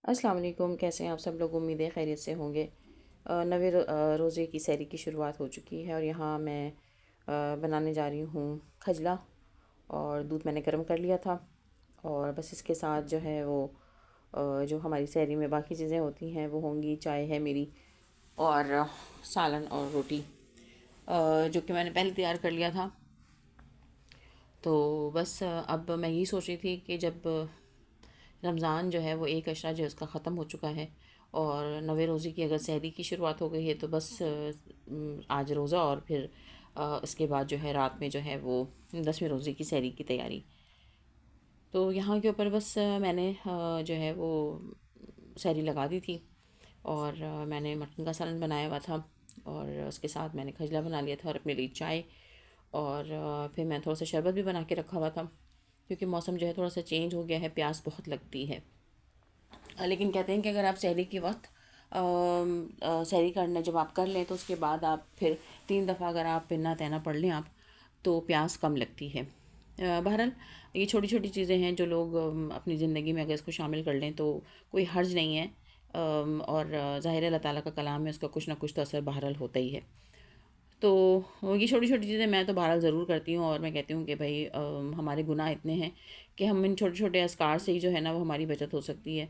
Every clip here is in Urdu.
السلام علیکم، کیسے ہیں آپ سب لوگ؟ امید ہے خیریت سے ہوں گے۔ نوے روزے کی سحری کی شروعات ہو چکی ہے اور یہاں میں بنانے جا رہی ہوں کھجلا، اور دودھ میں نے گرم کر لیا تھا، اور بس اس کے ساتھ جو ہے وہ جو ہماری سحری میں باقی چیزیں ہوتی ہیں وہ ہوں گی۔ چائے ہے میری، اور سالن اور روٹی جو کہ میں نے پہلے تیار کر لیا تھا۔ تو بس اب میں یہی سوچ رہی تھی کہ جب رمضان جو ہے وہ ایک عشرہ جو ہے اس کا ختم ہو چکا ہے، اور نوے روزے کی اگر سحری کی شروعات ہو گئی ہے تو بس آج روزہ، اور پھر اس کے بعد جو ہے رات میں جو ہے وہ 10ویں روزے کی سحری کی تیاری۔ تو یہاں کے اوپر بس میں نے جو ہے وہ سحری لگا دی تھی، اور میں نے مٹن کا سالن بنایا ہوا تھا، اور اس کے ساتھ میں نے کھجلا بنا لیا تھا، اور اپنے لیے چائے، اور پھر میں تھوڑا سا شربت بھی بنا کے رکھا ہوا تھا، کیونکہ موسم جو ہے تھوڑا سا چینج ہو گیا ہے، پیاس بہت لگتی ہے۔ لیکن کہتے ہیں کہ اگر آپ سحری کے وقت سحری کرنا جب آپ کر لیں تو اس کے بعد آپ پھر 3 دفعہ اگر آپ پنا تینا پڑھ لیں آپ، تو پیاس کم لگتی ہے۔ بہرحال یہ چھوٹی چھوٹی چیزیں ہیں جو لوگ اپنی زندگی میں اگر اس کو شامل کر لیں تو کوئی حرج نہیں ہے، اور ظاہر ہے اللہ تعالیٰ کا کلام ہے، اس کا کچھ نہ کچھ تو اثر بہرحال ہوتا ہی ہے۔ تو یہ چھوٹی چھوٹی چیزیں میں تو بہرحال ضرور کرتی ہوں، اور میں کہتی ہوں کہ بھائی ہمارے گناہ اتنے ہیں کہ ہم ان چھوٹے چھوٹے اذکار سے ہی جو ہے نا وہ ہماری بچت ہو سکتی ہے،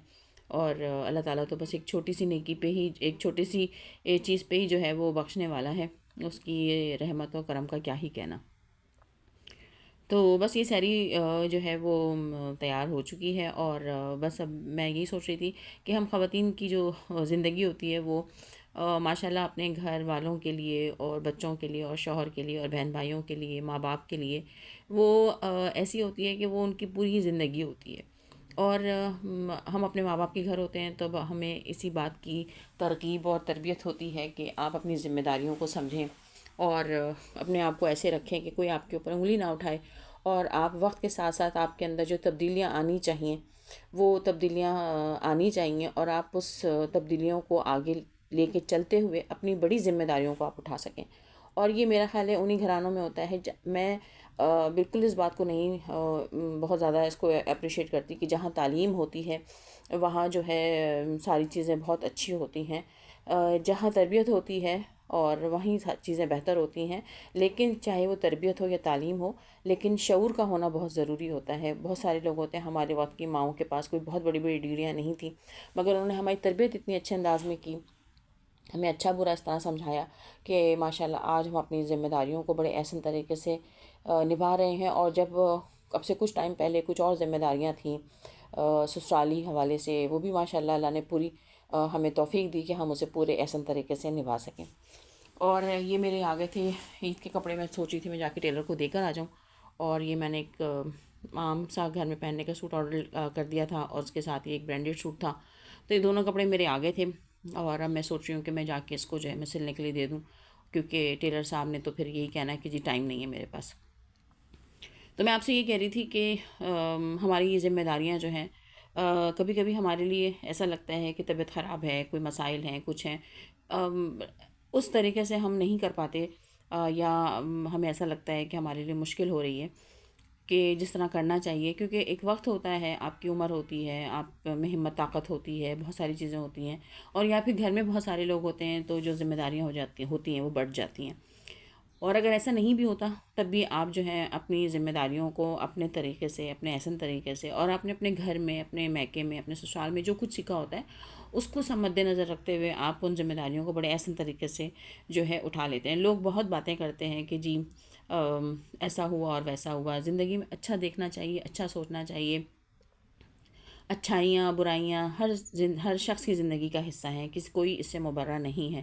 اور اللہ تعالیٰ تو بس ایک چھوٹی سی نیکی پہ ہی، ایک چھوٹی سی چیز پہ ہی جو ہے وہ بخشنے والا ہے، اس کی یہ رحمت و کرم کا کیا ہی کہنا۔ تو بس یہ سحری جو ہے وہ تیار ہو چکی ہے، اور بس اب میں یہی سوچ رہی تھی کہ ہم خواتین کی جو زندگی ہوتی ہے وہ ماشاءاللہ اپنے گھر والوں کے لیے، اور بچوں کے لیے، اور شوہر کے لیے، اور بہن بھائیوں کے لیے، ماں باپ کے لیے، وہ ایسی ہوتی ہے کہ وہ ان کی پوری زندگی ہوتی ہے۔ اور ہم اپنے ماں باپ کے گھر ہوتے ہیں تو ہمیں اسی بات کی ترغیب اور تربیت ہوتی ہے کہ آپ اپنی ذمہ داریوں کو سمجھیں، اور اپنے آپ کو ایسے رکھیں کہ کوئی آپ کے اوپر انگلی نہ اٹھائے، اور آپ وقت کے ساتھ ساتھ آپ کے اندر جو تبدیلیاں آنی چاہیے وہ تبدیلیاں آنی چاہیے، اور آپ اس تبدیلیوں کو آگے لے کے چلتے ہوئے اپنی بڑی ذمہ داریوں کو آپ اٹھا سکیں۔ اور یہ میرا خیال ہے انہی گھرانوں میں ہوتا ہے۔ میں بالکل اس بات کو نہیں بہت زیادہ اس کو اپریشیٹ کرتی کہ جہاں تعلیم ہوتی ہے وہاں جو ہے ساری چیزیں بہت اچھی ہوتی ہیں، جہاں تربیت ہوتی ہے اور وہیں چیزیں بہتر ہوتی ہیں۔ لیکن چاہے وہ تربیت ہو یا تعلیم ہو، لیکن شعور کا ہونا بہت ضروری ہوتا ہے۔ بہت سارے لوگ ہوتے ہیں، ہمارے وقت کی ماؤں کے پاس کوئی بہت بڑی بڑی ڈگریاں نہیں تھیں، مگر انہوں نے ہماری تربیت اتنی اچھے انداز میں کی، ہمیں اچھا برا اس طرح سمجھایا کہ ماشاءاللہ آج ہم اپنی ذمہ داریوں کو بڑے احسن طریقے سے نبھا رہے ہیں۔ اور جب اب سے کچھ ٹائم پہلے کچھ اور ذمہ داریاں تھیں سسرالی حوالے سے، وہ بھی ماشاءاللہ اللہ نے پوری ہمیں توفیق دی کہ ہم اسے پورے احسن طریقے سے نبھا سکیں۔ اور یہ میرے آگے تھے عید کے کپڑے، میں سوچی تھی میں جا کے ٹیلر کو دے کر آ جاؤں، اور یہ میں نے ایک عام سا گھر میں پہننے کا سوٹ آرڈر کر دیا تھا، اور اس کے ساتھ ہی ایک برانڈیڈ سوٹ تھا۔ تو یہ دونوں کپڑے میرے آگے تھے، اور اب میں سوچ رہی ہوں کہ میں جا کے اس کو جو ہے میں سلنے کے لیے دے دوں، کیونکہ ٹیلر صاحب نے تو پھر یہی کہنا ہے کہ جی ٹائم نہیں ہے میرے پاس۔ تو میں آپ سے یہ کہہ رہی تھی کہ ہماری یہ ذمہ داریاں جو ہیں، کبھی کبھی ہمارے لیے ایسا لگتا ہے کہ طبیعت خراب ہے، کوئی مسائل ہیں، کچھ ہیں، اس طریقے سے ہم نہیں کر پاتے، یا ہمیں ایسا لگتا ہے کہ ہمارے لیے مشکل ہو رہی ہے کہ جس طرح کرنا چاہیے، کیونکہ ایک وقت ہوتا ہے، آپ کی عمر ہوتی ہے، آپ میں ہمت طاقت ہوتی ہے، بہت ساری چیزیں ہوتی ہیں، اور یا پھر گھر میں بہت سارے لوگ ہوتے ہیں تو جو ذمہ داریاں ہوتی ہیں وہ بڑھ جاتی ہیں۔ اور اگر ایسا نہیں بھی ہوتا تب بھی آپ جو ہے اپنی ذمہ داریوں کو اپنے طریقے سے، اپنے احسن طریقے سے، اور آپ نے اپنے گھر میں، اپنے میکے میں، اپنے سسرال میں جو کچھ سیکھا ہوتا ہے اس کو سب مد نظر رکھتے ہوئے آپ ان ذمہ داریوں کو بڑے احسن طریقے سے جو ہے اٹھا لیتے ہیں۔ لوگ بہت باتیں کرتے ہیں کہ جی ایسا ہوا اور ویسا ہوا۔ زندگی میں اچھا دیکھنا چاہیے، اچھا سوچنا چاہیے۔ اچھائیاں برائیاں ہر شخص کی زندگی کا حصہ ہیں، کوئی اس سے مبرہ نہیں ہے،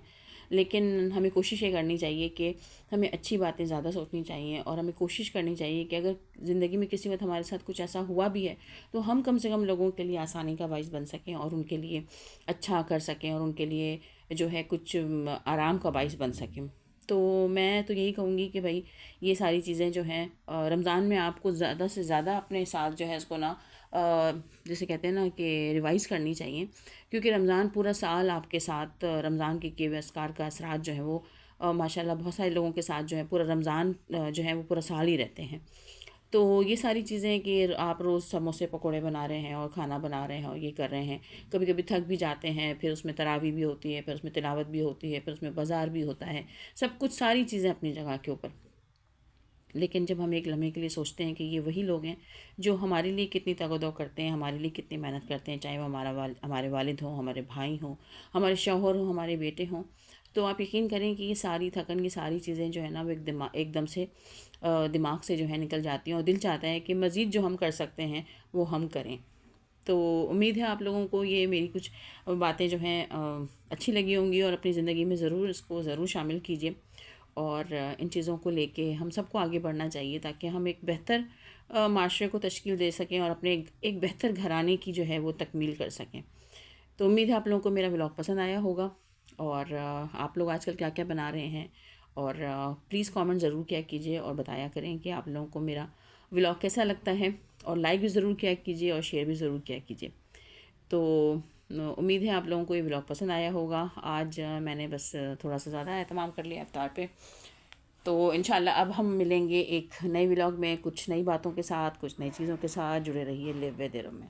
لیکن ہمیں کوشش یہ کرنی چاہیے کہ ہمیں اچھی باتیں زیادہ سوچنی چاہیے، اور ہمیں کوشش کرنی چاہیے کہ اگر زندگی میں کسی وقت ہمارے ساتھ کچھ ایسا ہوا بھی ہے تو ہم کم سے کم لوگوں کے لیے آسانی کا باعث بن سکیں، اور ان کے لیے اچھا کر سکیں، اور ان کے لیے جو ہے کچھ آرام کا باعث بن سکیں۔ تو میں تو یہی کہوں گی کہ بھائی یہ ساری چیزیں جو ہیں رمضان میں آپ کو زیادہ سے زیادہ اپنے ساتھ جو ہے اس کو نا جیسے کہتے ہیں نا کہ ریوائز کرنی چاہیے، کیونکہ رمضان پورا سال آپ کے ساتھ رمضان کے کیے ہوئے اذکار کا اثرات جو ہے وہ ماشاءاللہ بہت سارے لوگوں کے ساتھ جو ہے پورا رمضان جو ہے وہ پورا سال ہی رہتے ہیں۔ تو یہ ساری چیزیں کہ آپ روز سموسے پکوڑے بنا رہے ہیں اور کھانا بنا رہے ہیں اور یہ کر رہے ہیں، کبھی کبھی تھک بھی جاتے ہیں، پھر اس میں تراویح بھی ہوتی ہے، پھر اس میں تلاوت بھی ہوتی ہے، پھر اس میں بازار بھی ہوتا ہے، سب کچھ ساری چیزیں اپنی جگہ کے اوپر۔ لیکن جب ہم ایک لمحے کے لیے سوچتے ہیں کہ یہ وہی لوگ ہیں جو ہمارے لیے کتنی تگ و دو کرتے ہیں، ہمارے لیے کتنی محنت کرتے ہیں، چاہے وہ ہمارے والد ہوں، ہمارے بھائی ہوں، ہمارے شوہر ہوں، ہمارے بیٹے ہوں، تو آپ یقین کریں کہ یہ ساری تھکن، یہ ساری چیزیں جو ہے نا وہ ایک دم سے دماغ سے جو ہے نکل جاتی ہیں، اور دل چاہتا ہے کہ مزید جو ہم کر سکتے ہیں وہ ہم کریں۔ تو امید ہے آپ لوگوں کو یہ میری کچھ باتیں جو ہیں اچھی لگی ہوں گی، اور اپنی زندگی میں ضرور اس کو ضرور شامل کیجیے، اور ان چیزوں کو لے کے ہم سب کو آگے بڑھنا چاہیے تاکہ ہم ایک بہتر معاشرے کو تشکیل دے سکیں، اور اپنے ایک بہتر گھرانے کی جو ہے وہ تکمیل کر سکیں۔ تو امید ہے آپ لوگوں کو میرا ولاگ پسند آیا ہوگا، اور آپ لوگ آج کل کیا کیا بنا رہے ہیں، اور پلیز کامنٹ ضرور کیا کیجیے اور بتایا کریں کہ آپ لوگوں کو میرا ولاگ کیسا لگتا ہے، اور لائک بھی ضرور کیا کیجیے اور شیئر بھی ضرور کیا کیجیے۔ تو امید ہے آپ لوگوں کو یہ ولاگ پسند آیا ہوگا۔ آج میں نے بس تھوڑا سا زیادہ اہتمام کر لیا افطار پہ، تو انشاءاللہ اب ہم ملیں گے ایک نئے ولاگ میں، کچھ نئی باتوں کے ساتھ، کچھ نئی چیزوں کے ساتھ۔ جڑے رہیے لیو ود ارم میں۔